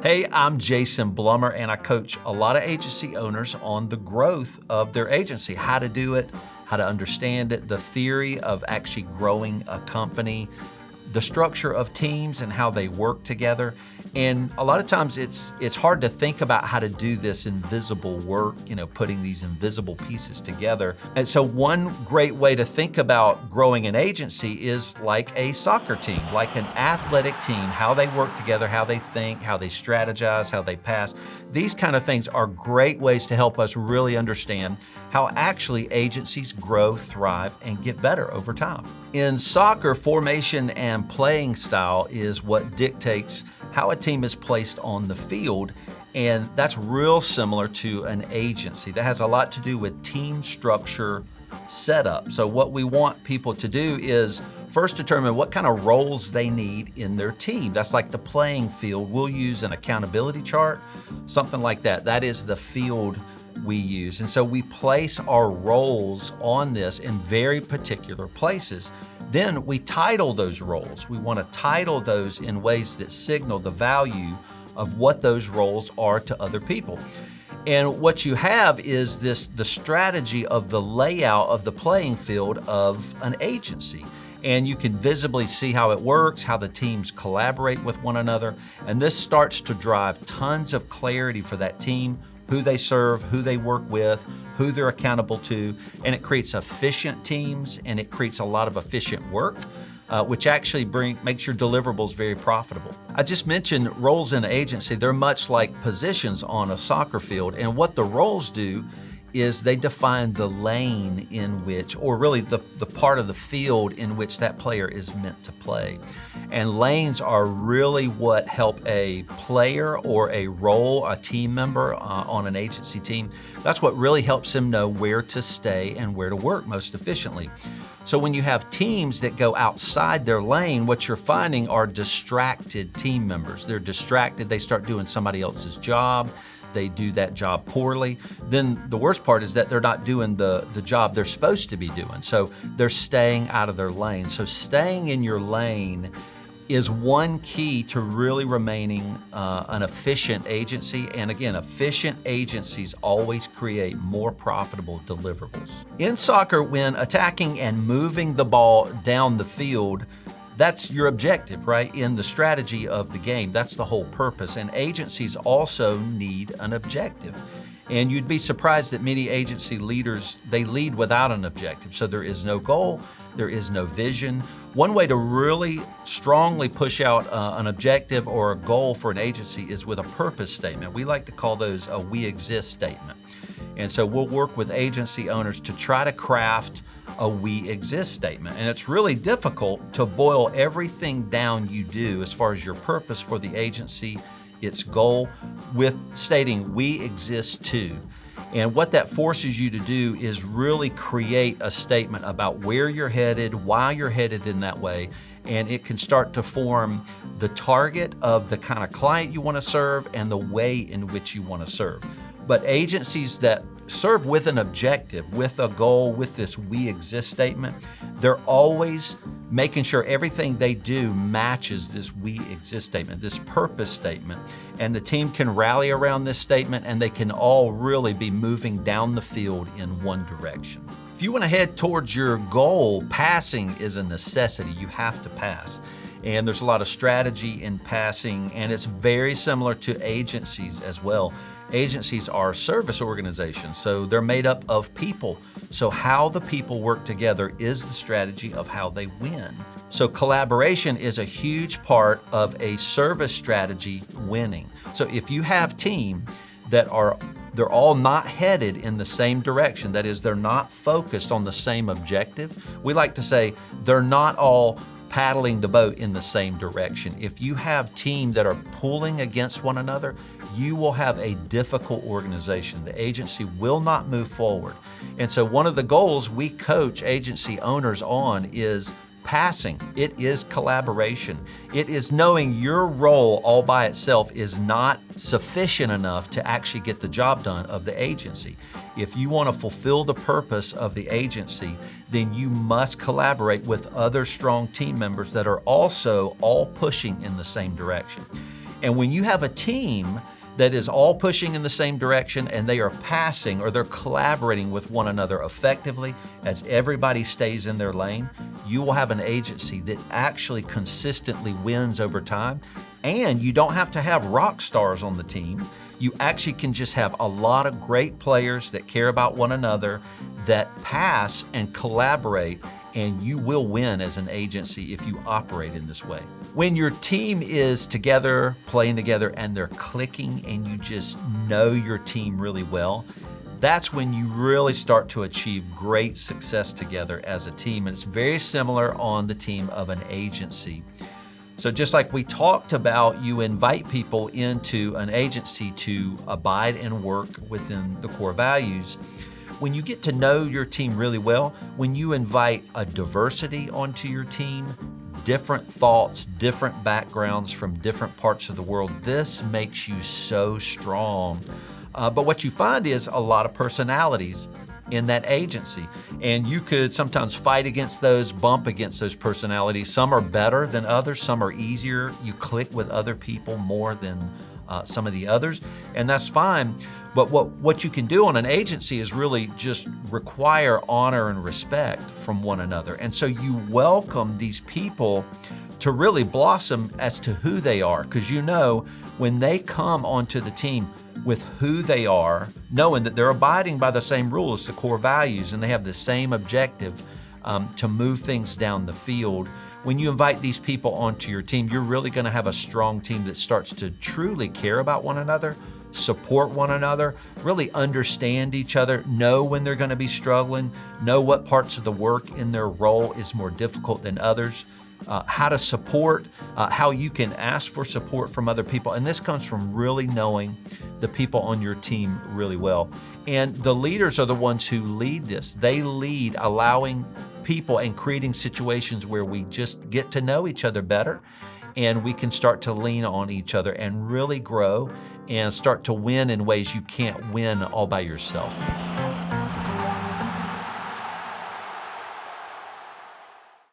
Hey, I'm Jason Blumer, and I coach a lot of agency owners on the growth of their agency, how to do it, how to understand it, the theory of actually growing a company, the structure of teams and how they work together. And a lot of times it's hard to think about how to do this invisible work, putting these invisible pieces together. And so one great way to think about growing an agency is like a soccer team, like an athletic team, how they work together, how they think, how they strategize, how they pass. These kind of things are great ways to help us really understand how actually agencies grow, thrive, and get better over time. In soccer, formation and playing style is what dictates how a team is placed on the field, and that's real similar to an agency. That has a lot to do with team structure setup. So what we want people to do is first determine what kind of roles they need in their team. That's like the playing field. We'll use an accountability chart, something like that. That is the field we use. And so we place our roles on this in very particular places. Then we title those roles. We want to title those in ways that signal the value of what those roles are to other people. And what you have is the strategy of the layout of the playing field of an agency. And you can visibly see how it works, how the teams collaborate with one another. And this starts to drive tons of clarity for that team, who they serve, who they work with, who they're accountable to, and it creates efficient teams and it creates a lot of efficient work, which actually makes your deliverables very profitable. I just mentioned roles in an agency. They're much like positions on a soccer field, and what the roles do is they define the lane in which, or really the part of the field in which that player is meant to play. And lanes are really what help a player or a role, a team member on an agency team. That's what really helps them know where to stay and where to work most efficiently. So when you have teams that go outside their lane, what you're finding are distracted team members. They're distracted, they start doing somebody else's job. They do that job poorly. Then the worst part is that they're not doing the job they're supposed to be doing. So they're staying out of their lane. So staying in your lane is one key to really remaining an efficient agency. And again, efficient agencies always create more profitable deliverables. In soccer, when attacking and moving the ball down the field, that's your objective, right? In the strategy of the game, that's the whole purpose. And agencies also need an objective. And you'd be surprised that many agency leaders, they lead without an objective. So there is no goal, there is no vision. One way to really strongly push out an objective or a goal for an agency is with a purpose statement. We like to call those a we exist statement. And so we'll work with agency owners to try to craft a we exist statement. And it's really difficult to boil everything down you do as far as your purpose for the agency, its goal, with stating we exist too. And what that forces you to do is really create a statement about where you're headed, why you're headed in that way, and it can start to form the target of the kind of client you want to serve and the way in which you want to serve. But agencies that serve with an objective, with a goal, with this we exist statement, they're always making sure everything they do matches this we exist statement, this purpose statement. And the team can rally around this statement and they can all really be moving down the field in one direction. If you want to head towards your goal, passing is a necessity. You have to pass. And there's a lot of strategy in passing, and it's very similar to agencies as well. Agencies are service organizations, so they're made up of people. So how the people work together is the strategy of how they win. So collaboration is a huge part of a service strategy winning. So if you have team that they're all not headed in the same direction, that is, they're not focused on the same objective, we like to say they're not all paddling the boat in the same direction. If you have teams that are pulling against one another, you will have a difficult organization. The agency will not move forward. And so one of the goals we coach agency owners on is passing. It is collaboration. It is knowing your role all by itself is not sufficient enough to actually get the job done of the agency. If you want to fulfill the purpose of the agency, then you must collaborate with other strong team members that are also all pushing in the same direction. And when you have a team that is all pushing in the same direction and they are passing or they're collaborating with one another effectively as everybody stays in their lane, you will have an agency that actually consistently wins over time. And you don't have to have rock stars on the team. You actually can just have a lot of great players that care about one another, that pass and collaborate, and you will win as an agency if you operate in this way. When your team is together, playing together, and they're clicking, and you just know your team really well, that's when you really start to achieve great success together as a team. And it's very similar on the team of an agency. So just like we talked about, you invite people into an agency to abide and work within the core values. When you get to know your team really well, when you invite a diversity onto your team, different thoughts, different backgrounds from different parts of the world, this makes you so strong. But what you find is a lot of personalities in that agency. And you could sometimes fight against those, bump against those personalities. Some are better than others, some are easier. You click with other people more than some of the others, and that's fine. But what you can do on an agency is really just require honor and respect from one another. And so you welcome these people to really blossom as to who they are, because you know when they come onto the team with who they are, knowing that they're abiding by the same rules, the core values, and they have the same objective to move things down the field. When you invite these people onto your team, you're really going to have a strong team that starts to truly care about one another, support one another, really understand each other, know when they're going to be struggling, know what parts of the work in their role is more difficult than others, how to support, how you can ask for support from other people. And this comes from really knowing the people on your team really well. And the leaders are the ones who lead this. They lead allowing people and creating situations where we just get to know each other better, and we can start to lean on each other and really grow and start to win in ways you can't win all by yourself.